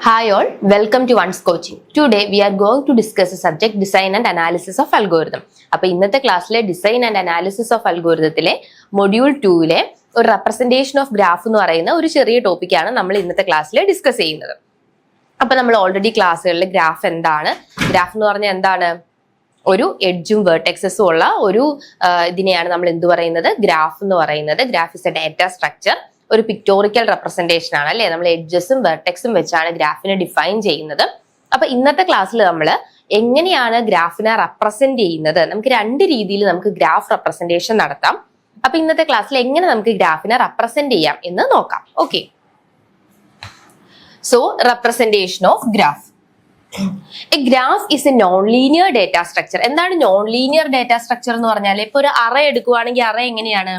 Hi all, welcome to One's Coaching. Today we are going to discuss the subject Design and Analysis of Algorithm. അപ്പോൾ ഇന്നത്തെ ക്ലാസ്സിലെ Design and Analysis of Algorithmത്തിലെ module 2ലെ ഒരു representation of graph എന്ന് പറയുന്ന ഒരു ചെറിയ ടോപ്പിക്കാണ് നമ്മൾ ഇന്നത്തെ ക്ലാസ്സിൽ ഡിസ്കസ് ചെയ്യുന്നത്. അപ്പോൾ നമ്മൾ ഓൾറെഡി ക്ലാസ്സുകളിൽ ഗ്രാഫ് എന്താണ്, ഗ്രാഫ് എന്ന് പറഞ്ഞാൽ എന്താണ്, ഒരു എഡ്ജും വേർട്ടെക്സസും ഉള്ള ഒരു ഇതിനെയാണ് നമ്മൾ എന്ത് പറയുന്നത്, ഗ്രാഫ് എന്ന് പറയുന്നത്. Graph is A data structure, ഒരു പിക്ടോറിക്കൽ റെപ്രസെന്റേഷൻ ആണ് അല്ലെ. നമ്മൾ എഡ്ജസും വെർട്ടെക്സും വെച്ചാണ് ഗ്രാഫിനെ ഡിഫൈൻ ചെയ്യുന്നത്. അപ്പൊ ഇന്നത്തെ ക്ലാസ്സിൽ നമ്മൾ എങ്ങനെയാണ് ഗ്രാഫിനെ റെപ്രസെന്റ് ചെയ്യുന്നത്, നമുക്ക് രണ്ട് രീതിയിൽ നമുക്ക് ഗ്രാഫ് റെപ്രസെന്റേഷൻ നടത്താം. അപ്പൊ ഇന്നത്തെ ക്ലാസ്സിൽ എങ്ങനെ നമുക്ക് ഗ്രാഫിനെ റെപ്രസെന്റ് ചെയ്യാം എന്ന് നോക്കാം. Okay, so representation of graph. A graph is A non linear data structure. എന്താണ് നോൺ ലീനിയർ ഡേറ്റ സ്ട്രക്ചർ എന്ന് പറഞ്ഞാൽ, ഇപ്പൊ ഒരു അറേ എടുക്കുവാണെങ്കിൽ അറേ എങ്ങനെയാണ്,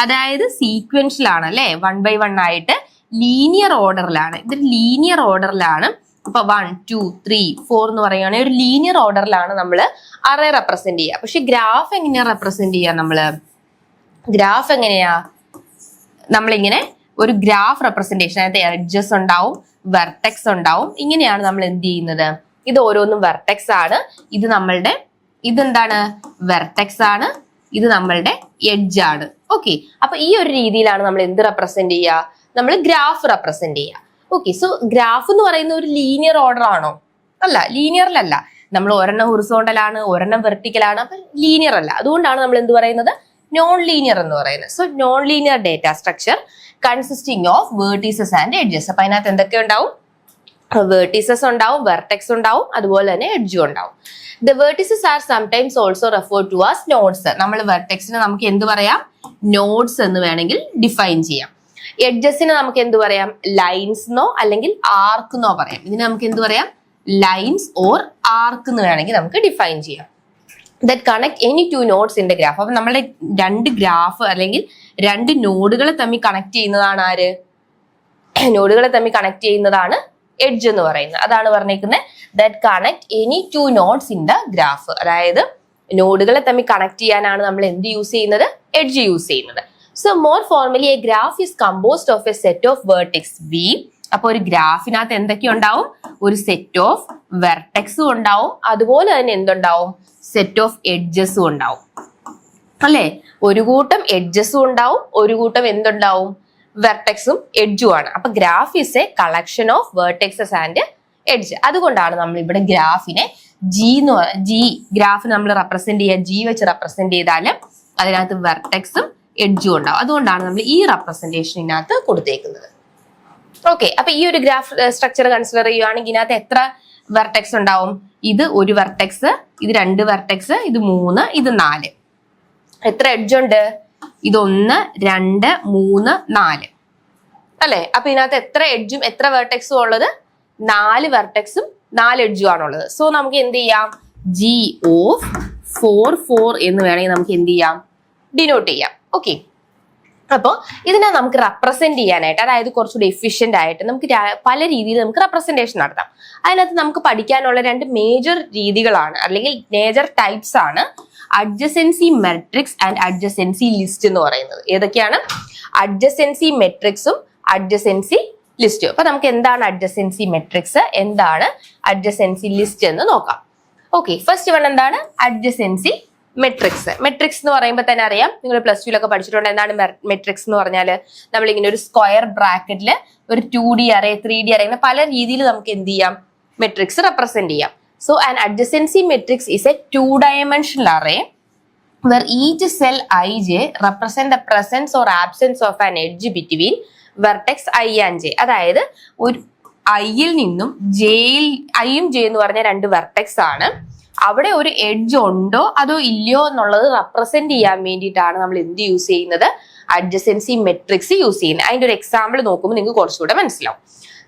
അതായത് സീക്വൻഷ്യലാണ് അല്ലെ, 1 by 1 ആയിട്ട് ലീനിയർ ഓർഡറിലാണ്. ഇത് ലീനിയർ ഓർഡറിലാണ്. ഇപ്പൊ 1 2 3 4 എന്ന് പറയുകയാണെങ്കിൽ ഒരു ലീനിയർ ഓർഡറിലാണ് നമ്മൾ അറേ റെപ്രസെന്റ് ചെയ്യുക. പക്ഷെ ഗ്രാഫ് എങ്ങനെയാ റെപ്രസെന്റ് ചെയ്യുക, ഗ്രാഫ് എങ്ങനെയാ, നമ്മളിങ്ങനെ ഒരു ഗ്രാഫ് റെപ്രസെന്റേഷൻ, അതായത് എഡ്ജസ് ഉണ്ടാവും, വെർട്ടെക്സ് ഉണ്ടാവും. ഇങ്ങനെയാണ് നമ്മൾ എന്ത് ചെയ്യുന്നത്, ഇത് ഓരോന്നും വെർട്ടെക്സ് ആണ്, ഇത് നമ്മളുടെ ഇതെന്താണ്, വെർട്ടെക്സ് ആണ്, ഇത് നമ്മളുടെ എഡ്ജ് ആണ്. ഓക്കെ, അപ്പൊ ഈ ഒരു രീതിയിലാണ് നമ്മൾ എന്ത് റെപ്രസെന്റ് ചെയ്യുക, നമ്മൾ ഗ്രാഫ് റെപ്രസെന്റ് ചെയ്യുക. ഓക്കെ, സോ ഗ്രാഫ് എന്ന് പറയുന്ന ഒരു ലീനിയർ ഓർഡർ ആണോ? അല്ല, ലീനിയറിലല്ല. നമ്മൾ ഒരെണ്ണം ഹൊറിസോണ്ടൽ ആണ്, ഒരെണ്ണം വെർട്ടിക്കൽ ആണ്, അപ്പൊ ലീനിയർ അല്ല. അതുകൊണ്ടാണ് നമ്മൾ എന്ത് പറയുന്നത്, നോൺ ലീനിയർ എന്ന് പറയുന്നത്. So non linear data structure consisting of vertices and edges. അപ്പൊ അതിനകത്ത് എന്തൊക്കെ ഉണ്ടാവും, വേർട്ടീസസ് ഉണ്ടാവും, വെർട്ടെക്സ് ഉണ്ടാവും, അതുപോലെ തന്നെ എഡ്ജും ഉണ്ടാവും. The vertices are sometimes also referred to as nodes. നമ്മൾ വെർട്ടെക്സിനെ നമുക്ക് എന്ത് പറയാം, നോഡ്സ് എന്ന് വേണമെങ്കിൽ ഡിഫൈൻ ചെയ്യാം. എഡ്ജസിനെ നമുക്ക് എന്ത് പറയാം, ലൈൻസ് എന്നോ അല്ലെങ്കിൽ ആർക്ക് എന്നോ പറയാം. ഇതിനെ നമുക്ക് എന്ത് പറയാം, ലൈൻസ് ഓർ ആർക്ക് എന്ന് വേണമെങ്കിൽ നമുക്ക് ഡിഫൈൻ ചെയ്യാം. That connect any two nodes in the graph. അപ്പൊ നമ്മുടെ രണ്ട് ഗ്രാഫ് അല്ലെങ്കിൽ രണ്ട് നോഡുകളെ തമ്മിൽ കണക്ട് ചെയ്യുന്നതാണ് ആര്, നോഡുകളെ തമ്മിൽ കണക്ട് ചെയ്യുന്നതാണ് എഡ്ജ് എന്ന് പറയുന്നത്. അതാണ് പറഞ്ഞേക്കുന്നത് that connect any two nodes in the graph. അതായത് നോഡുകളെ തമ്മിൽ കണക്ട് ചെയ്യാനാണ് നമ്മൾ എന്ത് യൂസ് ചെയ്യുന്നത്, എഡ്ജ് യൂസ് ചെയ്യുന്നത്. So more formally a graph is composed of a set of vertex V. അപ്പൊ ഒരു ഗ്രാഫിനകത്ത് എന്തൊക്കെ ഉണ്ടാവും, ഒരു സെറ്റ് ഓഫ് വെർട്ടെക്സും ഉണ്ടാവും, അതുപോലെ തന്നെ എന്തുണ്ടാവും, സെറ്റ് ഓഫ് എഡ്ജസും ഉണ്ടാവും അല്ലെ. ഒരു കൂട്ടം എഡ്ജസും ഉണ്ടാവും, ഒരു കൂട്ടം എന്തുണ്ടാവും, വെർട്ടെക്സും എഡ്ജും ആണ്. അപ്പൊ graph is a collection of vertexes and edge. അതുകൊണ്ടാണ് നമ്മൾ ഇവിടെ ഗ്രാഫിനെ ഗ്രാഫ് നമ്മൾ റെപ്രസെന്റ് ചെയ്യുക, ജി വെച്ച് റെപ്രസെന്റ് ചെയ്താൽ അതിനകത്ത് വെർട്ടെക്സും എഡ്ജും ഉണ്ടാവും. അതുകൊണ്ടാണ് നമ്മൾ ഈ റെപ്രസെന്റേഷനകത്ത് കൊടുത്തേക്കുന്നത്. ഓക്കെ, അപ്പൊ ഈ ഒരു ഗ്രാഫ് സ്ട്രക്ചർ കൺസിഡർ ചെയ്യുകയാണെങ്കിൽ ഇതിനകത്ത് എത്ര വെർട്ടെക്സ് ഉണ്ടാവും, ഇത് ഒരു വെർട്ടെക്സ്, ഇത് രണ്ട് വെർട്ടെക്സ്, ഇത് 3, ഇത് 4. എത്ര എഡ്ജ് ഉണ്ട്, ഇത് 1 2 3 4 അല്ലെ. അപ്പൊ ഇതിനകത്ത് എത്ര എഡ്ജും എത്ര വെർട്ടെക്സും ഉള്ളത്, 4 വെർട്ടെക്സും 4 എഡ്ജും ആണുള്ളത്. സോ നമുക്ക് എന്ത് ചെയ്യാം, ജി ഓഫ് 4 4 എന്ന് വേണമെങ്കിൽ നമുക്ക് എന്ത് ചെയ്യാം, ഡിനോട്ട് ചെയ്യാം. ഓക്കെ, അപ്പോൾ ഇതിനെ നമുക്ക് റെപ്രസെന്റ് ചെയ്യാനായിട്ട്, അതായത് കുറച്ചുകൂടി എഫിഷ്യന്റ് ആയിട്ട് നമുക്ക് പല രീതിയിൽ നമുക്ക് റെപ്രസെന്റേഷൻ നടത്താം. അതിനകത്ത് നമുക്ക് പഠിക്കാനുള്ള 2 മേജർ രീതികളാണ് അല്ലെങ്കിൽ മേജർ ടൈപ്സ് ആണ് adjacency matrix and adjacency list എന്ന് പറയുന്നത്. ഏതൊക്കെയാണ്, അഡ്ജസൻസി മെട്രിക്സും അഡ്ജസൻസി ലിസ്റ്റും. അപ്പൊ നമുക്ക് എന്താണ് അഡ്ജസൻസി മെട്രിക്സ്, എന്താണ് അഡ്ജസൻസി ലിസ്റ്റ് എന്ന് നോക്കാം. ഓക്കെ, ഫസ്റ്റ് വൺ എന്താണ് അഡ്ജസൻസി മെട്രിക്സ്. മെട്രിക്സ് എന്ന് പറയുമ്പോൾ തന്നെ അറിയാം, നിങ്ങൾ പ്ലസ് 2 പഠിച്ചിട്ടുണ്ട്. എന്താണ് മെട്രിക്സ് എന്ന് പറഞ്ഞാൽ, നമ്മളിങ്ങനെ ഒരു സ്ക്വയർ ബ്രാക്കറ്റിൽ ഒരു 2D അറേ 3D അറേ ഇങ്ങനെ പല രീതിയിൽ നമുക്ക് എന്ത് ചെയ്യാം, മെട്രിക്സ് റെപ്രസെന്റ് ചെയ്യാം. So an adjacency matrix is a 2-dimensional array where each cell ij represent the presence or absence of an edge between vertex I and j. അതായത് ഒരു ഐയിൽ നിന്നും ജെയിൽ, ഐയും ജെ എന്ന് പറഞ്ഞ 2 വെർട്ടെക്സ് ആണ്, അവിടെ ഒരു എഡ്ജ് ഉണ്ടോ അതോ ഇല്ലയോ എന്നുള്ളത് റെപ്രസെന്റ് ചെയ്യാൻ വേണ്ടിയിട്ടാണ് നമ്മൾ എന്ത് യൂസ് ചെയ്യുന്നത്, അഡ്ജസൻസി മെട്രിക്സ് യൂസ് ചെയ്യുന്നത്. അതിന്റെ ഒരു എക്സാമ്പിൾ നോക്കുമ്പോൾ നിങ്ങൾക്ക് കുറച്ചുകൂടെ മനസ്സിലാവും.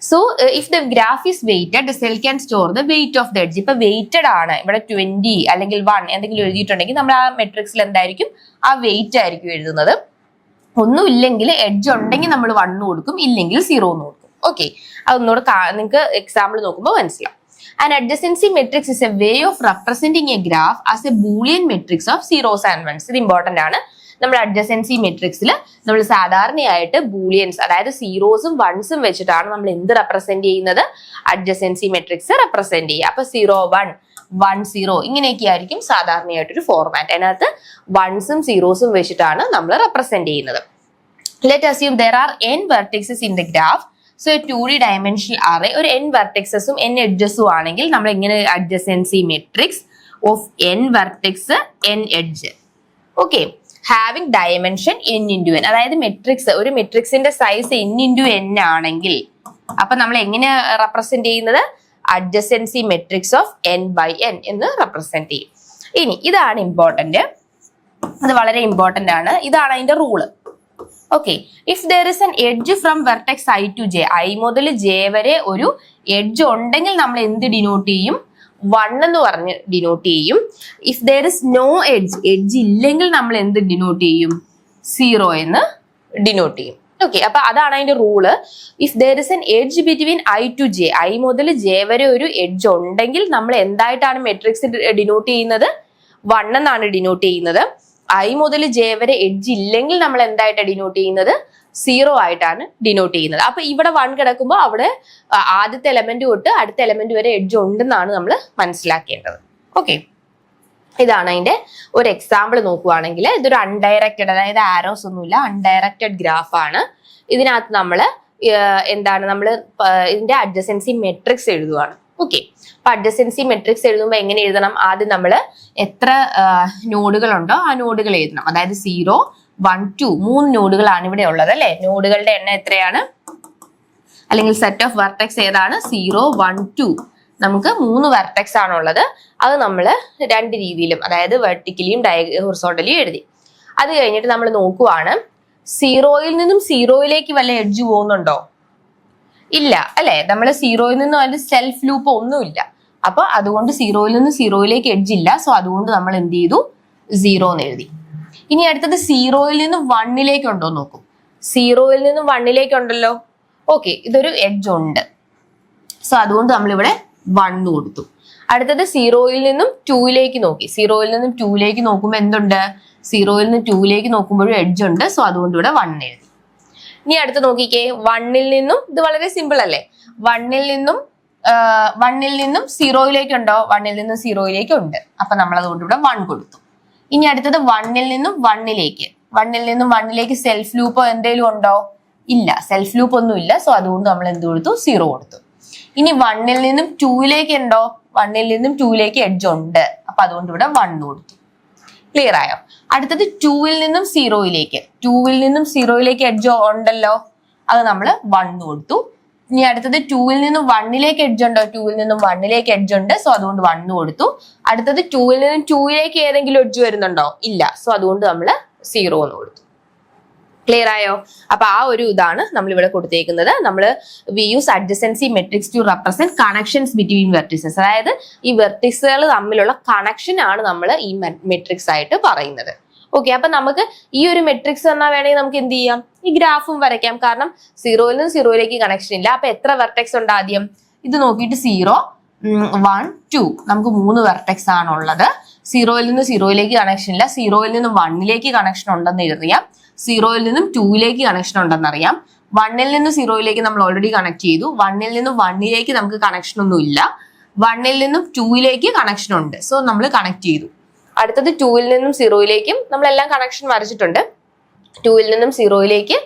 So if the graph is weighted, the cell can store the weight of the edge. ഇപ്പൊ വെയ്റ്റഡ് ആണ്, ഇവിടെ 20 അല്ലെങ്കിൽ 1 എന്തെങ്കിലും എഴുതിയിട്ടുണ്ടെങ്കിൽ നമ്മൾ ആ മെട്രിക്സിൽ എന്തായിരിക്കും, ആ വെയിറ്റ് ആയിരിക്കും എഴുതുന്നത്. ഒന്നും ഇല്ലെങ്കിൽ എഡ്ജ് ഉണ്ടെങ്കിൽ നമ്മൾ 1 കൊടുക്കും, ഇല്ലെങ്കിൽ 0 എന്ന് കൊടുക്കും. ഓക്കെ, അതൊന്നുകൂടെ നിങ്ങൾക്ക് എക്സാമ്പിൾ നോക്കുമ്പോൾ മനസ്സിലാവും. An adjacency matrix is a way of representing a graph as a Boolean matrix of zeros and ones. ഇത് ഇമ്പോർട്ടന്റ് ആണ്. നമ്മുടെ അഡ്ജസൻസി മെട്രിക്സിൽ നമ്മൾ സാധാരണയായിട്ട് ബൂളിയൻസ്, അതായത് സീറോസും വൺസും വെച്ചിട്ടാണ് നമ്മൾ എന്ത് റെപ്രസെന്റ് ചെയ്യുന്നത്, അഡ്ജസൻസി മെട്രിക്സ് റെപ്രസെന്റ് ചെയ്യുക. അപ്പൊ 0 1 1 0 ഇങ്ങനെയൊക്കെ ആയിരിക്കും സാധാരണയായിട്ടൊരു ഫോർമാറ്റ്. അതിനകത്ത് വൺസും സീറോസും വെച്ചിട്ടാണ് നമ്മൾ റെപ്രസെന്റ് ചെയ്യുന്നത്. Let us assume there are n vertices in the graph. So a 2D dimensional array ഒരു n vertexesഉം n edgesഉം ആണെങ്കിൽ നമ്മൾ എങ്ങനെ adjacency matrix of n vertex n edge. Okay, having dimension n into n, അതായത് matrix, ഒരു മെട്രിക്സിന്റെ size n into n ആണെങ്കിൽ അപ്പൊ നമ്മൾ എങ്ങനെ റെപ്രസെന്റ് ചെയ്യുന്നത്, adjacency matrix of n by n എന്ന് റെപ്രസെന്റ് ചെയ്യും. ഇനി ഇതാണ് ഇമ്പോർട്ടന്റ്, അത് വളരെ ഇമ്പോർട്ടന്റ് ആണ്. ഇതാണ് അതിന്റെ rule. Okay, if there is an edge from vertex i to j, i മുതൽ ജെ വരെ ഒരു എഡ്ജ് ഉണ്ടെങ്കിൽ നമ്മൾ എന്ത് ഡിനോട്ട് ചെയ്യും, 1 എന്ന് പറഞ്ഞ് ഡിനോട്ട് ചെയ്യും. If there is no edge, edge ഇല്ലെങ്കിൽ നമ്മൾ എന്ത് ഡിനോട്ട് ചെയ്യും, 0 എന്ന് ഡിനോട്ട് ചെയ്യും. ഓക്കെ, അപ്പൊ അതാണ് അതിന്റെ rule. If there is an edge between i to j, i മുതൽ ജെ വരെ ഒരു എഡ്ജ് ഉണ്ടെങ്കിൽ നമ്മൾ എന്തായിട്ടാണ് മെട്രിക്സ് ഡിനോട്ട് ചെയ്യുന്നത്, 1 എന്നാണ് ഡിനോട്ട് ചെയ്യുന്നത്. ഐ മുതൽ ജെ വരെ എഡ്ജ് ഇല്ലെങ്കിൽ നമ്മൾ എന്തായിട്ടാണ് ഡിനോട്ട് ചെയ്യുന്നത്, 0 ആയിട്ടാണ് ഡിനോട്ട് ചെയ്യുന്നത്. അപ്പൊ ഇവിടെ 1 കിടക്കുമ്പോൾ അവിടെ ആദ്യത്തെ എലമെന്റ് തൊട്ട് അടുത്ത എലമെന്റ് വരെ എഡ്ജ് ഉണ്ടെന്നാണ് നമ്മൾ മനസ്സിലാക്കേണ്ടത്. ഓക്കെ, ഇതാണ് അതിന്റെ ഒരു എക്സാമ്പിൾ നോക്കുവാണെങ്കിൽ, ഇതൊരു അൺഡയറക്റ്റഡ്, അതായത് ആരോസ് ഒന്നുമില്ല, അൺഡയറക്റ്റഡ് ഗ്രാഫ് ആണ്. ഇതിനകത്ത് നമ്മൾ എന്താണ്, നമ്മൾ ഇതിന്റെ അഡ്ജസൻസി മെട്രിക്സ് എഴുതുവാണ്. ഓക്കെ, അപ്പൊ അഡ്ജസൻസി മെട്രിക്സ് എഴുതുമ്പോൾ എങ്ങനെ എഴുതണം, ആദ്യം നമ്മൾ എത്ര നോഡുകളുണ്ടോ ആ നോഡുകൾ എഴുതണം. അതായത് 0 1 2 3 നോഡുകളാണ് ഇവിടെ ഉള്ളത് അല്ലെ. നോഡുകളുടെ എണ്ണം എത്രയാണ്, അല്ലെങ്കിൽ സെറ്റ് ഓഫ് വെർട്ടെക്സ് ഏതാണ്, 0 1 2. നമുക്ക് 3 വെർട്ടെക്സ് ആണുള്ളത്. അത് നമ്മൾ 2 രീതിയിലും, അതായത് വെർട്ടിക്കലിയും ഹൊറിസോണ്ടലിയും എഴുതി. അത് കഴിഞ്ഞിട്ട് നമ്മൾ നോക്കുവാണ്, 0യിൽ നിന്നും 0യിലേക്ക് വല്ല എഡ്ജ് പോകുന്നുണ്ടോ, ഇല്ല അല്ലെ. നമ്മൾ 0യിൽ നിന്നും അതിൽ സെൽഫ് ലൂപ്പ് ഒന്നുമില്ല. അപ്പൊ അതുകൊണ്ട് 0യിൽ നിന്ന് 0യിലേക്ക് എഡ്ജ് ഇല്ല. സോ അതുകൊണ്ട് നമ്മൾ എന്ത് ചെയ്തു, 0 എന്ന് എഴുതി. ഇനി അടുത്തത് 0യിൽ നിന്ന് 1ലേക്ക് ഉണ്ടോ നോക്കും. 0യിൽ നിന്ന് 1ലേക്ക് ഉണ്ടല്ലോ. ഓക്കെ, ഇതൊരു എഡ്ജ് ഉണ്ട്. സോ അതുകൊണ്ട് നമ്മളിവിടെ 1 കൊടുത്തു. അടുത്തത് 0യിൽ നിന്നും 2ലേക്ക് നോക്കി. 0യിൽ നിന്നും 2ലേക്ക് നോക്കുമ്പോൾ എന്തുണ്ട്, 0യിൽ നിന്ന് 2ലേക്ക് നോക്കുമ്പോഴും എഡ്ജ് ഉണ്ട്. സോ അതുകൊണ്ട് ഇവിടെ 1 എഴുതി. ഇനി അടുത്ത് നോക്കിക്കേ, 1ൽ നിന്നും, ഇത് വളരെ സിമ്പിൾ അല്ലേ, 1ൽ നിന്നും 0യിലേക്ക് ഉണ്ടോ, 1ൽ നിന്നും 0യിലേക്ക് ഉണ്ട്. അപ്പൊ നമ്മൾ അതുകൊണ്ട് ഇവിടെ 1 കൊടുത്തു. ഇനി അടുത്തത് 1ൽ നിന്നും 1ലേക്ക്, 1ൽ നിന്നും 1ലേക്ക് സെൽഫ് ലൂപ്പോ എന്തെങ്കിലും ഉണ്ടോ, ഇല്ല, സെൽഫ് ലൂപ്പ് ഒന്നും ഇല്ല. സോ അതുകൊണ്ട് നമ്മൾ എന്ത് കൊടുത്തു, 0 കൊടുത്തു. ഇനി 1ൽ നിന്നും 2ലേക്ക് ഉണ്ടോ, 1ൽ നിന്നും 2ലേക്ക് എഡ്ജ് ഉണ്ട്. അപ്പൊ അതുകൊണ്ട് ഇവിടെ 1 കൊടുത്തു. ക്ലിയർ ആയോ? അടുത്തത് 2ൽ നിന്നും 0യിലേക്ക്, 2ൽ നിന്നും 0യിലേക്ക് എഡ്ജ് ഉണ്ടല്ലോ, അത് നമ്മൾ 1 കൊടുത്തു. ഇനി അടുത്തത് 2ൽ നിന്നും 1ലേക്ക് എഡ്ജ് ഉണ്ടോ, 2ൽ നിന്നും 1ലേക്ക് എഡ്ജ് ഉണ്ട്. സോ അതുകൊണ്ട് 1 കൊടുത്തു. അടുത്തത് 2ൽ നിന്നും 2യിലേക്ക് ഏതെങ്കിലും എഡ്ജ് വരുന്നുണ്ടോ, ഇല്ല. സോ അതുകൊണ്ട് നമ്മൾ 0 എന്ന് കൊടുത്തു. ക്ലിയർ ആയോ? അപ്പൊ ആ ഒരു ഇതാണ് നമ്മൾ ഇവിടെ കൊടുത്തേക്കുന്നത്. നമ്മൾ we use adjacency matrix to represent connections between vertices. അതായത് ഈ വെർട്ടിസുകൾ തമ്മിലുള്ള കണക്ഷൻ ആണ് നമ്മൾ ഈ മെട്രിക്സ് ആയിട്ട് പറയുന്നത്. ഓക്കെ, അപ്പൊ നമുക്ക് ഈ ഒരു മെട്രിക്സ് എന്നാൽ വേണമെങ്കിൽ നമുക്ക് എന്ത് ചെയ്യാം, ഈ ഗ്രാഫും വരയ്ക്കാം. കാരണം 0യിൽ നിന്ന് 0യിലേക്ക് കണക്ഷൻ ഇല്ല. അപ്പൊ എത്ര വെർട്ടെക്സ് ഉണ്ട്, ആദ്യം ഇത് നോക്കിയിട്ട് 0 1 2 നമുക്ക് 3 വെർട്ടെക്സ് ആണുള്ളത്. 0യിൽ നിന്ന് 0യിലേക്ക് കണക്ഷൻ ഇല്ല. 0യിൽ നിന്ന് 1ലേക്ക് കണക്ഷൻ ഉണ്ടെന്ന് അറിയാം. 0യിൽ നിന്നും 2ലേക്ക് കണക്ഷൻ ഉണ്ടെന്നറിയാം. 1ൽ നിന്ന് 0യിലേക്ക് നമ്മൾ ഓൾറെഡി കണക്ട് ചെയ്തു. 1ൽ നിന്നും 1ലേക്ക് നമുക്ക് കണക്ഷൻ ഒന്നും ഇല്ല. 1ൽ നിന്നും 2യിലേക്ക് കണക്ഷൻ ഉണ്ട്. സോ നമ്മൾ കണക്ട് ചെയ്തു. അടുത്തത് 2ൽ നിന്നും 0യിലേക്കും നമ്മളെല്ലാം കണക്ഷൻ വരച്ചിട്ടുണ്ട്. 2ൽ നിന്നും 0യിലേക്ക്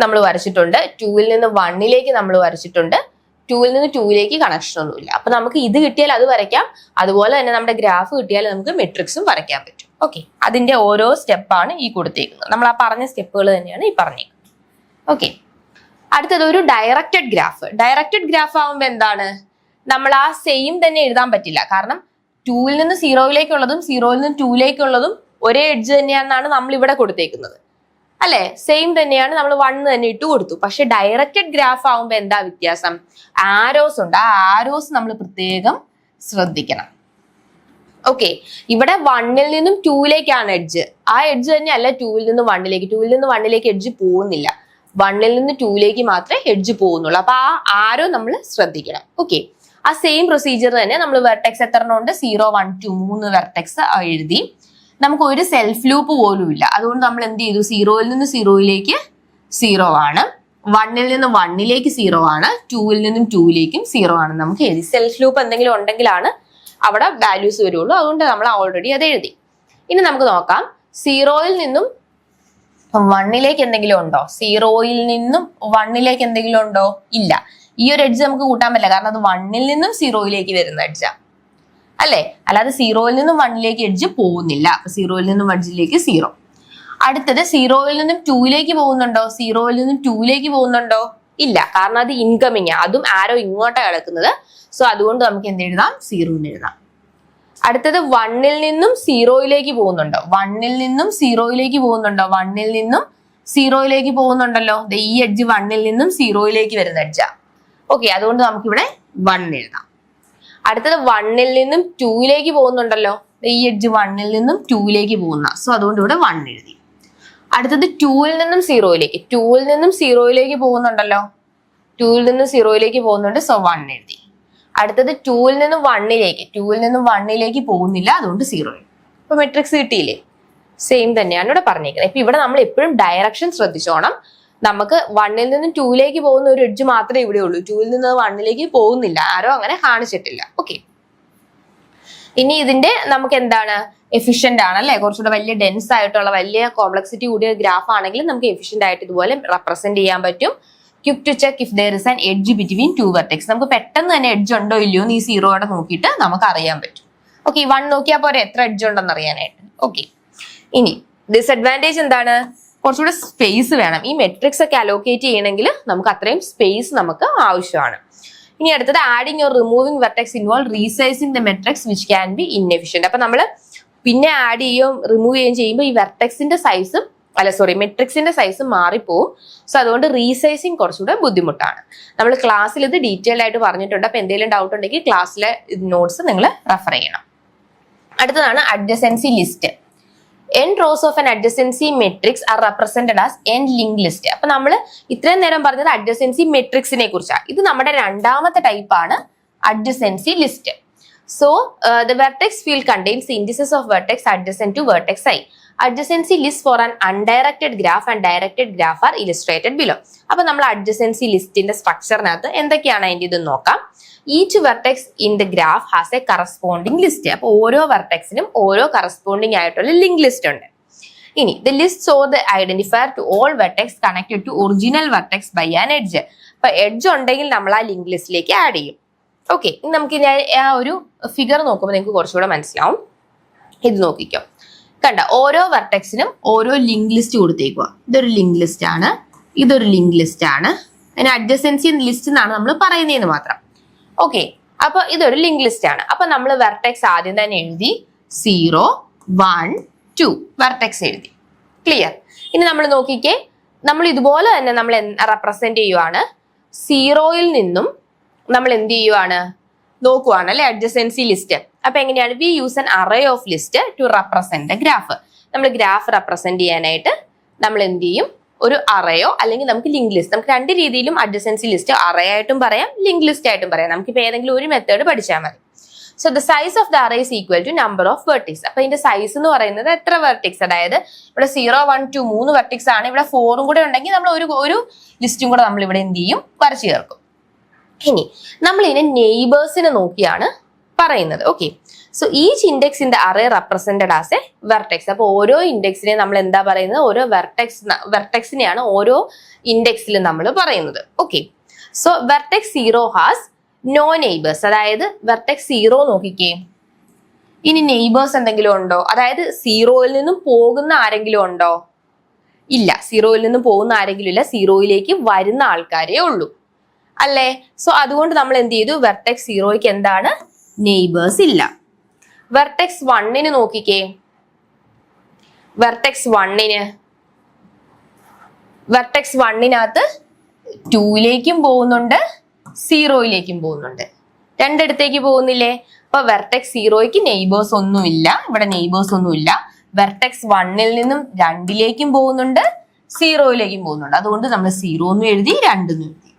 നമ്മൾ വരച്ചിട്ടുണ്ട്. 2ൽ നിന്ന് 1ലേക്ക് നമ്മൾ വരച്ചിട്ടുണ്ട്. 2ൽ നിന്ന് 2ലേക്ക് കണക്ഷൻ ഒന്നുമില്ല. അപ്പൊ നമുക്ക് ഇത് കിട്ടിയാൽ അത് വരയ്ക്കാം. അതുപോലെ തന്നെ നമ്മുടെ ഗ്രാഫ് കിട്ടിയാൽ നമുക്ക് മെട്രിക്സും വരയ്ക്കാൻ പറ്റും. ഓക്കെ, അതിന്റെ ഓരോ സ്റ്റെപ്പാണ് ഈ കൊടുത്തേക്കുന്നത്. നമ്മൾ ആ പറഞ്ഞ സ്റ്റെപ്പുകൾ തന്നെയാണ് ഈ പറഞ്ഞേക്കുന്നത്. ഓക്കെ, അടുത്തത് ഒരു ഡയറക്റ്റഡ് ഗ്രാഫ്. ഡയറക്റ്റഡ് ഗ്രാഫ് ആവുമ്പോൾ എന്താണ്, നമ്മൾ ആ സെയിം തന്നെ എഴുതാൻ പറ്റില്ല. കാരണം 2ൽ നിന്ന് 0യിലേക്കുള്ളതും 0ൽ നിന്ന് 2ലേക്കുള്ളതും ഒരേ എഡ്ജ് തന്നെയാണെന്നാണ് നമ്മൾ ഇവിടെ കൊടുത്തേക്കുന്നത് അല്ലെ. സെയിം തന്നെയാണ്, നമ്മൾ 1 തന്നെ ഇട്ട് കൊടുത്തു. പക്ഷെ ഡയറക്റ്റഡ് ഗ്രാഫ് ആവുമ്പോൾ എന്താ വ്യത്യാസം, ആരോസ് ഉണ്ട്. ആ ആരോസ് നമ്മൾ പ്രത്യേകം ശ്രദ്ധിക്കണം. ഓക്കെ, ഇവിടെ 1ൽ നിന്നും 2ലേക്കാണ് എഡ്ജ്. ആ എഡ്ജ് തന്നെ അല്ല 2ൽ നിന്ന് 1ലേക്ക്. 2ൽ നിന്ന് 1ലേക്ക് എഡ്ജ് പോകുന്നില്ല. 1ൽ നിന്ന് 2ലേക്ക് മാത്രമേ എഡ്ജ് പോകുന്നുള്ളൂ. അപ്പൊ ആ ആരോ നമ്മൾ ശ്രദ്ധിക്കണം. ഓക്കെ, ആ സെയിം പ്രൊസീജിയർ തന്നെ നമ്മൾ വെർട്ടെക്സ് എത്ര എണ്ണം ഉണ്ട് 0 1 2 3 വെർട്ടെക്സ് എഴുതി. നമുക്ക് ഒരു സെൽഫ് ലൂപ്പ് പോലും ഇല്ല. അതുകൊണ്ട് നമ്മൾ എന്ത് ചെയ്തു, 0ൽ നിന്ന് 0യിലേക്ക് 0 ആണ്, 1ൽ നിന്ന് 1ലേക്ക് 0 ആണ്, 2ൽ നിന്നും 2ലേക്കും 0 ആണ് നമുക്ക് എഴുതി. സെൽഫ് ലൂപ്പ് എന്തെങ്കിലും ഉണ്ടെങ്കിലാണ് അവിടെ വാല്യൂസ് വരുള്ളൂ. അതുകൊണ്ട് നമ്മൾ ഓൾറെഡി അത് എഴുതി. ഇനി നമുക്ക് നോക്കാം 0ൽ നിന്നും 1ലേക്ക് എന്തെങ്കിലും ഉണ്ടോ, 0ൽ നിന്നും 1ലേക്ക് എന്തെങ്കിലും ഉണ്ടോ, ഇല്ല. ഈ ഒരു എഡ്ജ് നമുക്ക് കൂട്ടാൻ പറ്റില്ല, കാരണം അത് 1ൽ നിന്നും 0യിലേക്ക് വരുന്ന എഡ്ജാ അല്ലെ, അല്ലാതെ 0ൽ നിന്നും 1ലേക്ക് എഡ്ജ് പോകുന്നില്ല. അപ്പൊ 0ൽ നിന്നും 1ലേക്ക് 0. അടുത്തത് 0ൽ നിന്നും 2ലേക്ക് പോകുന്നുണ്ടോ, 0ൽ നിന്നും 2ലേക്ക് പോകുന്നുണ്ടോ, ഇല്ല, കാരണം അത് ഇൻകമിങ്, അതും ആരോ ഇങ്ങോട്ടാണ് കിടക്കുന്നത്. സോ അതുകൊണ്ട് നമുക്ക് എന്ത് എഴുതാം, 0 എന്ന് എഴുതാം. അടുത്തത് 1ൽ നിന്നും 0യിലേക്ക് പോകുന്നുണ്ടോ, 1ൽ നിന്നും 0യിലേക്ക് പോകുന്നുണ്ടോ, 1ൽ നിന്നും 0യിലേക്ക് പോകുന്നുണ്ടല്ലോ. ഈ എഡ്ജ് 1ൽ നിന്നും 0യിലേക്ക് വരുന്ന എഡ്ജാ. ഓക്കെ, അതുകൊണ്ട് നമുക്കിവിടെ 1 എഴുതാം. അടുത്തത് 1ൽ നിന്നും 2യിലേക്ക് പോകുന്നുണ്ടല്ലോ, ഈ എഡ്ജ് 1ൽ നിന്നും 2യിലേക്ക് പോകുന്ന, സോ അതുകൊണ്ട് ഇവിടെ 1 എഴുതി. അടുത്തത് 2ൽ നിന്നും 0യിലേക്ക്, 2ൽ നിന്നും 0യിലേക്ക് പോകുന്നുണ്ടല്ലോ, 2ൽ നിന്നും 0യിലേക്ക് പോകുന്നുണ്ട്, സോ 1 എഴുതി. അടുത്തത് 2ൽ നിന്നും 1ലേക്ക്, 2ൽ നിന്നും 1ലേക്ക് പോകുന്നില്ല, അതുകൊണ്ട് 0 എഴുതി. ഇപ്പൊ മെട്രിക്സ് കിട്ടിയില്ലേ, സെയിം തന്നെയാണ് ഇവിടെ പറഞ്ഞേക്കുന്നത്. ഇപ്പൊ ഇവിടെ നമ്മൾ എപ്പോഴും ഡയറക്ഷൻ ശ്രദ്ധിച്ചോണം. നമുക്ക് 1ൽ നിന്ന് 2ലേക്ക് പോകുന്ന ഒരു എഡ്ജ് മാത്രമേ ഇവിടെ ഉള്ളൂ, 2ൽ നിന്ന് 1ലേക്ക് പോകുന്നില്ല, ആരോ അങ്ങനെ കാണിച്ചിട്ടില്ല. ഓക്കെ, ഇനി ഇതിന്റെ നമുക്ക് എന്താണ്, എഫിഷ്യന്റ് ആണ് അല്ലെ, കുറച്ചുകൂടെ വലിയ ഡെൻസ് ആയിട്ടുള്ള വലിയ കോംപ്ലക്സിറ്റി കൂടിയ ഗ്രാഫ് ആണെങ്കിൽ നമുക്ക് എഫിഷ്യന്റ് ആയിട്ട് ഇതുപോലെ റെപ്രസെന്റ് ചെയ്യാൻ പറ്റും. Quick to check if there is an edge between 2 vertex. നമുക്ക് പെട്ടെന്ന് തന്നെ എഡ്ജ് ഉണ്ടോ ഇല്ലയോ എന്ന് ഈ 0യോടെ നോക്കിയിട്ട് നമുക്ക് അറിയാൻ പറ്റും. ഓക്കെ, 1 നോക്കിയാൽ പോരെ എത്ര എഡ്ജ് ഉണ്ടെന്ന് അറിയാനായിട്ട്. ഓക്കെ, ഇനി ഡിസഡ്വാൻറ്റേജ് എന്താണ്, കുറച്ചുകൂടെ സ്പേസ് വേണം. ഈ മെട്രിക്സ് ഒക്കെ അലോക്കേറ്റ് ചെയ്യണമെങ്കിൽ നമുക്ക് അത്രയും സ്പേസ് നമുക്ക് ആവശ്യമാണ്. ഇനി അടുത്തത് adding or removing vertex involve resizing the matrix which can be inefficient. അപ്പൊ നമ്മൾ പിന്നെ ആഡ് ചെയ്യുകയും റിമൂവ് ചെയ്യുകയും ചെയ്യുമ്പോൾ ഈ വെർട്ടെക്സിന്റെ സൈസും മെട്രിക്സിന്റെ സൈസ് മാറിപ്പോവും. സോ അതുകൊണ്ട് റീസൈസിങ് കുറച്ചുകൂടെ ബുദ്ധിമുട്ടാണ്. നമ്മൾ ക്ലാസ്സിൽ ഇത് ഡീറ്റെയിൽ ആയിട്ട് പറഞ്ഞിട്ടുണ്ട്. അപ്പൊ എന്തെങ്കിലും ഡൗട്ട് ഉണ്ടെങ്കിൽ ക്ലാസ്സിലെ നോട്ട്സ് നിങ്ങൾ റെഫർ ചെയ്യണം. അടുത്തതാണ് adjacency list. n rows of an adjacency matrix are represented as n linked list. അപ്പൊ നമ്മൾ ഇത്രയും നേരം പറഞ്ഞത് അഡ്ജസൻസി മെട്രിക്സിനെ കുറിച്ചാണ്. ഇത് നമ്മുടെ രണ്ടാമത്തെ ടൈപ്പാണ് adjacency list. So the vertex field contains the indices of vertex adjacent to vertex I. Adjacency list for an undirected graph and directed graph are illustrated below. അപ്പൊ നമ്മൾ അഡ്ജസൻസി ലിസ്റ്റിന്റെ സ്ട്രക്ചറിനകത്ത് എന്തൊക്കെയാണ് അതിന്റെ ഇത് നോക്കാം. Each vertex in the graph has A corresponding list. അപ്പൊ ഓരോ വെർട്ടെക്സിനും ഓരോ കറസ്പോണ്ടിങ് ആയിട്ടുള്ള ലിങ്ക് ലിസ്റ്റ് ഉണ്ട്. ഇനി the list show the identifier to all vertex connected to original vertex by an edge. അപ്പൊ എഡ്ജ് ഉണ്ടെങ്കിൽ നമ്മൾ ആ ലിങ്ക് ലിസ്റ്റിലേക്ക് ആഡ് ചെയ്യും. ഓക്കെ, നമുക്ക് ഞാൻ ആ ഒരു ഫിഗർ നോക്കുമ്പോൾ നിങ്ങൾക്ക് കുറച്ചുകൂടെ മനസ്സിലാവും. ഇത് നോക്കിക്കോ, കണ്ട ഓരോ വെർട്ടെക്സിനും ഓരോ ലിങ്ക് ലിസ്റ്റ് കൊടുത്തേക്കുക. ഇതൊരു ലിങ്ക് ലിസ്റ്റ് ആണ്, ഇതൊരു ലിങ്ക് ലിസ്റ്റ് ആണ്. അതിന് അഡ്ജസൻസി ലിസ്റ്റ് എന്നാണ് നമ്മൾ പറയുന്നതെന്ന് മാത്രം. ഓക്കെ, അപ്പൊ ഇതൊരു ലിങ്ക് ലിസ്റ്റ് ആണ്. അപ്പൊ നമ്മൾ വെർട്ടെക്സ് ആദ്യം തന്നെ എഴുതി 0 1 2 വെർട്ടെക്സ് എഴുതി. ക്ലിയർ? ഇനി നമ്മൾ നോക്കിക്കേ, നമ്മൾ ഇതുപോലെ തന്നെ നമ്മൾ റെപ്രസെന്റ് ചെയ്യുവാണ്. 0യിൽ നിന്നും നമ്മൾ എന്ത് ചെയ്യുവാണ്, നോക്കുവാണ് അല്ലെ അഡ്ജസൻസി ലിസ്റ്റ്. അപ്പൊ എങ്ങനെയാണ്, we use an array of list to represent the graph. നമ്മൾ ഗ്രാഫ് റെപ്രസെന്റ് ചെയ്യാനായിട്ട് നമ്മൾ എന്ത് ചെയ്യും, ഒരു അറയോ അല്ലെങ്കിൽ നമുക്ക് ലിങ്ക് ലിസ്റ്റ്. നമുക്ക് രണ്ട് രീതിയിലും അഡ്ജസൻസി ലിസ്റ്റ് അറേ ആയിട്ടും പറയാം, ലിങ്ക് ലിസ്റ്റ് ആയിട്ടും പറയാം. നമുക്കിപ്പോൾ ഏതെങ്കിലും ഒരു മെത്തേഡ് പഠിച്ചാൽ മതി. So the size of the array is equal to number of vertices. അപ്പൊ ഇതിന്റെ സൈസ് എന്ന് പറയുന്നത് എത്ര വെർട്ടിക്സ്, അതായത് ഇവിടെ 0 1 2 3 വെർട്ടിക്സ് ആണ്, ഇവിടെ 4ഉം കൂടെ ഉണ്ടെങ്കിൽ നമ്മൾ ഒരു ലിസ്റ്റും കൂടെ നമ്മൾ ഇവിടെ എന്ത് ചെയ്യും, വരച്ചു ചേർക്കും. ഇനി നമ്മൾ ഇതിനെ നെയ്ബേഴ്സിനെ നോക്കിയാണ് പറയുന്നത്. Okay, so each index in the array represented as A vertex. അപ്പൊ ഓരോ ഇൻഡെക്സിനെ നമ്മൾ എന്താ പറയുന്നത്, ഓരോ വെർട്ടെക്സിനെയാണ് ഓരോ ഇൻഡെക്സിൽ നമ്മൾ പറയുന്നത്. Okay, so vertex 0 has no neighbours. അതായത് വെർട്ടെക്സ് 0 നോക്കിക്കേ, ഇനി നെയ്ബേഴ്സ് എന്തെങ്കിലും ഉണ്ടോ, അതായത് 0യിൽ നിന്നും പോകുന്ന ആരെങ്കിലും ഉണ്ടോ, ഇല്ല. 0യിൽ നിന്നും പോകുന്ന ആരെങ്കിലും ഇല്ല, 0യിലേക്ക് വരുന്ന ആൾക്കാരേ ഉള്ളൂ അല്ലേ. സോ അതുകൊണ്ട് നമ്മൾ എന്ത് ചെയ്തു, വെർട്ടെക്സ് 0യ്ക്ക് എന്താണ്, നെയ്ബേഴ്സ് ഇല്ല. വെർട്ടെക്സ് 1ന് നോക്കിക്കേ, വെർട്ടെക്സ് 1നകത്ത് 2യിലേക്കും പോകുന്നുണ്ട് 0യിലേക്കും പോകുന്നുണ്ട്, രണ്ടിടത്തേക്ക് പോകുന്നില്ലേ. അപ്പൊ വെർട്ടെക്സ് 0യ്ക്ക് നെയ്ബേഴ്സ് ഒന്നുമില്ല, ഇവിടെ നെയ്ബേഴ്സ് ഒന്നുമില്ല. വെർട്ടെക്സ് 1ൽ നിന്നും 2ലേക്കും പോകുന്നുണ്ട് 0യിലേക്കും പോകുന്നുണ്ട്, അതുകൊണ്ട് നമ്മൾ 0 എന്നും എഴുതി 2 എന്നും എഴുതി.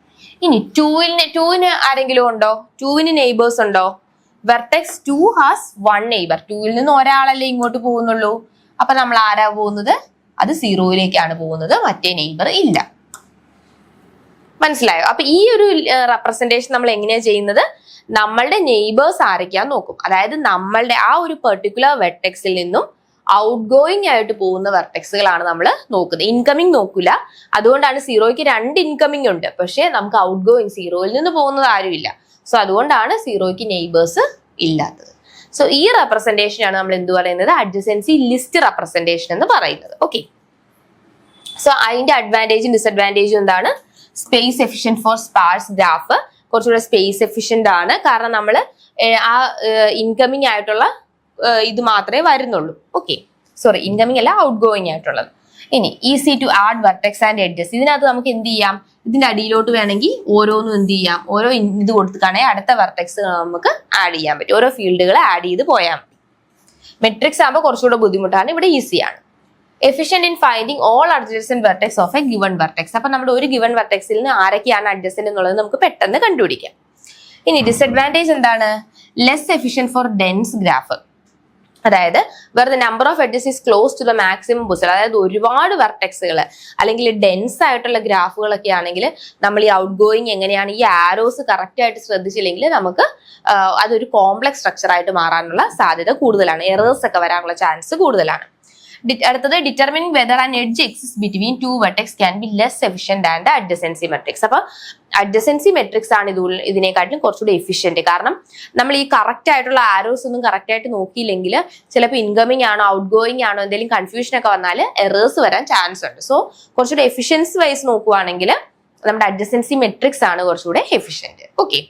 ഇനി ടൂവിന് ആരെങ്കിലും ഉണ്ടോ? ടൂവിന് നെയ്ബേഴ്സ് ഉണ്ടോ? Vertex 2 has 1 neighbour. 2-ൽ നിന്ന് ഒരാളല്ലേ ഇങ്ങോട്ട് പോകുന്നുള്ളൂ. അപ്പൊ നമ്മൾ ആരാ പോകുന്നത്? അത് 0-ലേക്കാണ് പോകുന്നത്, മറ്റേ നെയ്ബർ ഇല്ല. മനസ്സിലായോ? അപ്പൊ ഈ ഒരു റെപ്രസെന്റേഷൻ നമ്മൾ എങ്ങനെയാ ചെയ്യുന്നത്? നമ്മളുടെ നെയ്ബേഴ്സ് ആരൊക്കെയാന്ന് നോക്കും. അതായത് നമ്മളുടെ ആ ഒരു പെർട്ടിക്കുലർ വെർട്ടെക്സിൽ നിന്നും ഔട്ട് ഗോയിങ് ആയിട്ട് പോകുന്ന വെർട്ടെക്സുകളാണ് നമ്മൾ നോക്കുന്നത്. ഇൻകമിങ് നോക്കില്ല. അതുകൊണ്ടാണ് 0-ക്ക് 2 ഇൻകമിങ് ഉണ്ട്, പക്ഷെ നമുക്ക് ഔട്ട് ഗോയിങ് 0-ൽ നിന്ന് പോകുന്നത് ആരുമില്ല. സോ അതുകൊണ്ടാണ് 0-ക്ക് നെയ്ബേഴ്സ് ഇല്ലാത്തത്. സോ ഈ റെപ്രസെന്റേഷൻ ആണ് നമ്മൾ എന്ത് പറയുന്നത്? അഡ്ജസൻസി ലിസ്റ്റ് റെപ്രസെന്റേഷൻ എന്ന് പറയുന്നത്. ഓക്കെ, സോ അതിന്റെ അഡ്വാൻറ്റേജും ഡിസഡ്വാൻറ്റേജും എന്താണ്? Space efficient for sparse graph. കുറച്ചുകൂടെ സ്പേസ് എഫിഷ്യന്റ് ആണ്, കാരണം നമ്മൾ ആ ഇൻകമിങ് ആയിട്ടുള്ള ഇത് മാത്രമേ വരുന്നുള്ളൂ. ഓക്കെ, സോറി, ഇൻകമിങ് അല്ല, ഔട്ട് ഗോയിങ് ആയിട്ടുള്ളത്. ഇനി easy to add vertex and edges. ഇതിനകത്ത് നമുക്ക് എന്ത് ചെയ്യാം? ഇതിന്റെ അടിയിലോട്ട് വേണമെങ്കിൽ ഓരോന്നും എന്ത് ചെയ്യാം? ഓരോ ഇത് കൊടുത്തിട്ടാണെങ്കിൽ അടുത്ത വെർട്ടെക്സ് നമുക്ക് ആഡ് ചെയ്യാൻ പറ്റും. ഓരോ ഫീൽഡുകൾ ആഡ് ചെയ്ത് പോയാൽ മതി. മെട്രിക്സ് ആകുമ്പോൾ കുറച്ചുകൂടെ ബുദ്ധിമുട്ടാണ്, ഇവിടെ ഈസിയാണ്. Efficient in finding all adjacent vertex of A given vertex. അപ്പൊ നമ്മുടെ ഒരു ഗിവൺ വെർട്ടെക്സിൽ നിന്ന് ആരൊക്കെയാണ് അഡ്ജസന്റ് എന്നുള്ളത് നമുക്ക് പെട്ടെന്ന് കണ്ടുപിടിക്കാം. ഇനി ഡിസഡ്വാൻറ്റേജ് എന്താണ്? Less efficient for dense graph. അതായത് വെറുതെ number of edges is close to the maximum position. അതായത് ഒരുപാട് വെർട്ടെക്സുകൾ അല്ലെങ്കിൽ ഡെൻസ് ആയിട്ടുള്ള ഗ്രാഫുകളൊക്കെ ആണെങ്കിൽ നമ്മൾ ഈ ഔട്ട് ഗോയിങ് എങ്ങനെയാണ് ഈ ആരോസ് കറക്റ്റ് ആയിട്ട് ശ്രദ്ധിച്ചില്ലെങ്കിൽ നമുക്ക് അതൊരു കോംപ്ലക്സ് സ്ട്രക്ചർ ആയിട്ട് മാറാനുള്ള സാധ്യത കൂടുതലാണ്. എറേഴ്സ് ഒക്കെ വരാനുള്ള ചാൻസ് കൂടുതലാണ്. അടുത്തത് determining whether and edge exist between 2 vertex can be less efficient and the adjacency matrix. അപ്പൊ അഡ്ജസൻസി മെട്രിക്സ് ആണ് ഇതിനെക്കാട്ടിലും കുറച്ചുകൂടി എഫിഷ്യന്റ്. കാരണം നമ്മൾ ഈ കറക്റ്റ് ആയിട്ടുള്ള ആരോസ് ഒന്നും കറക്റ്റ് ആയിട്ട് നോക്കിയില്ലെങ്കിൽ ചിലപ്പോൾ ഇൻകമിങ് ആണോ ഔട്ട് ഗോയിങ് ആണോ എന്തെങ്കിലും കൺഫ്യൂഷൻ ഒക്കെ വന്നാൽ എറേഴ്സ് വരാൻ ചാൻസ് ഉണ്ട്. സോ കുറച്ചുകൂടി എഫിഷ്യൻസി വൈസ് നോക്കുവാണെങ്കിൽ നമ്മുടെ അഡ്ജസൻസി മെട്രിക്സ് ആണ് കുറച്ചുകൂടെ എഫിഷ്യന്റ്. ഓക്കെ,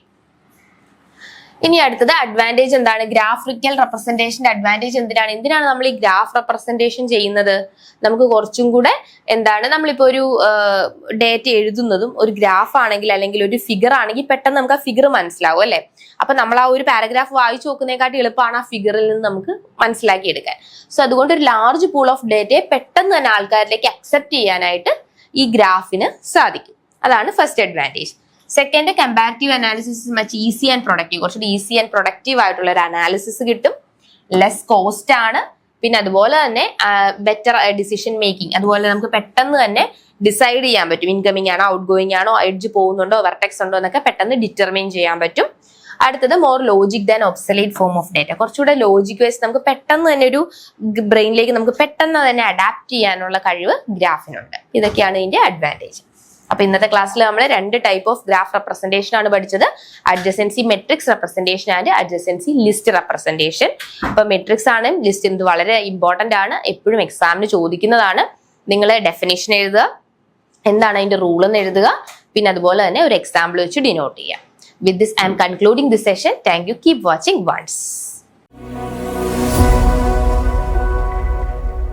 ഇനി അടുത്തത് അഡ്വാൻറ്റേജ് എന്താണ്? ഗ്രാഫിക്കൽ റെപ്രസെന്റേഷന്റെ അഡ്വാൻറ്റേജ് എന്തിനാണ് നമ്മൾ ഈ ഗ്രാഫ് റെപ്രസെന്റേഷൻ ചെയ്യുന്നത്? നമുക്ക് കുറച്ചും കൂടെ എന്താണ്, നമ്മളിപ്പോ ഒരു ഡേറ്റ എഴുതുന്നതും ഒരു ഗ്രാഫ് ആണെങ്കിൽ അല്ലെങ്കിൽ ഒരു ഫിഗർ ആണെങ്കിൽ പെട്ടെന്ന് നമുക്ക് ആ ഫിഗർ മനസ്സിലാവും അല്ലെ? അപ്പൊ നമ്മൾ ആ ഒരു പാരഗ്രാഫ് വായിച്ചു നോക്കുന്നതിനെക്കാട്ടി എളുപ്പമാണ് ആ ഫിഗറിൽ നിന്ന് നമുക്ക് മനസ്സിലാക്കി എടുക്കാൻ. സോ അതുകൊണ്ട് ഒരു ലാർജ് പൂൾ ഓഫ് ഡേറ്റയെ പെട്ടെന്ന് തന്നെ ആൾക്കാരിലേക്ക് അക്സെപ്റ്റ് ചെയ്യാനായിട്ട് ഈ ഗ്രാഫിന് സാധിക്കും. അതാണ് first advantage. Second, comparative analysis much easy and productive. കുറച്ചുകൂടി ഈസി ആൻഡ് പ്രൊഡക്റ്റീവ് ആയിട്ടുള്ള ഒരു അനാലിസിസ് കിട്ടും. ലെസ് കോസ്റ്റ് ആണ്. പിന്നെ അതുപോലെ തന്നെ ബെറ്റർ ഡിസിഷൻ മേക്കിംഗ്. അതുപോലെ നമുക്ക് പെട്ടെന്ന് തന്നെ ഡിസൈഡ് ചെയ്യാൻ പറ്റും. ഇൻകമിങ് ആണോ ഔട്ട് ഗോയിങ് ആണോ, എഡ്ജ് പോകുന്നുണ്ടോ, വെർട്ടെക്സ് ഉണ്ടോ എന്നൊക്കെ പെട്ടെന്ന് ഡിറ്റർമിൻ ചെയ്യാൻ പറ്റും. അടുത്തത് more logic than obsolete form of data. കുറച്ചുകൂടെ ലോജിക് വൈസ് നമുക്ക് പെട്ടെന്ന് തന്നെ ഒരു ബ്രെയിനിലേക്ക് നമുക്ക് പെട്ടെന്ന് തന്നെ അഡാപ്റ്റ് ചെയ്യാനുള്ള കഴിവ് ഗ്രാഫിനുണ്ട്. ഇതൊക്കെയാണ് ഇതിന്റെ അഡ്വാൻറ്റേജ്. അപ്പൊ ഇന്നത്തെ ക്ലാസ്സിൽ നമ്മൾ 2 ടൈപ്പ് ഓഫ് ഗ്രാഫ് റെപ്രസെന്റേഷൻ ആണ് പഠിച്ചത്. Adjacency matrix representation and adjacency list representation. അപ്പൊ മെട്രിക്സ് ആണ് ലിസ്റ്റ് ഇത് വളരെ ഇമ്പോർട്ടന്റ് ആണ്, എപ്പോഴും എക്സാമിന് ചോദിക്കുന്നതാണ്. നിങ്ങൾ ഡെഫിനേഷൻ എഴുതുക, എന്താണ് അതിന്റെ റൂൾ എന്ന് എഴുതുക, പിന്നെ അതുപോലെ തന്നെ ഒരു എക്സാമ്പിൾ വെച്ച് ഡിനോട്ട് ചെയ്യാം. With this, I am concluding this session. Thank you. Keep watching once.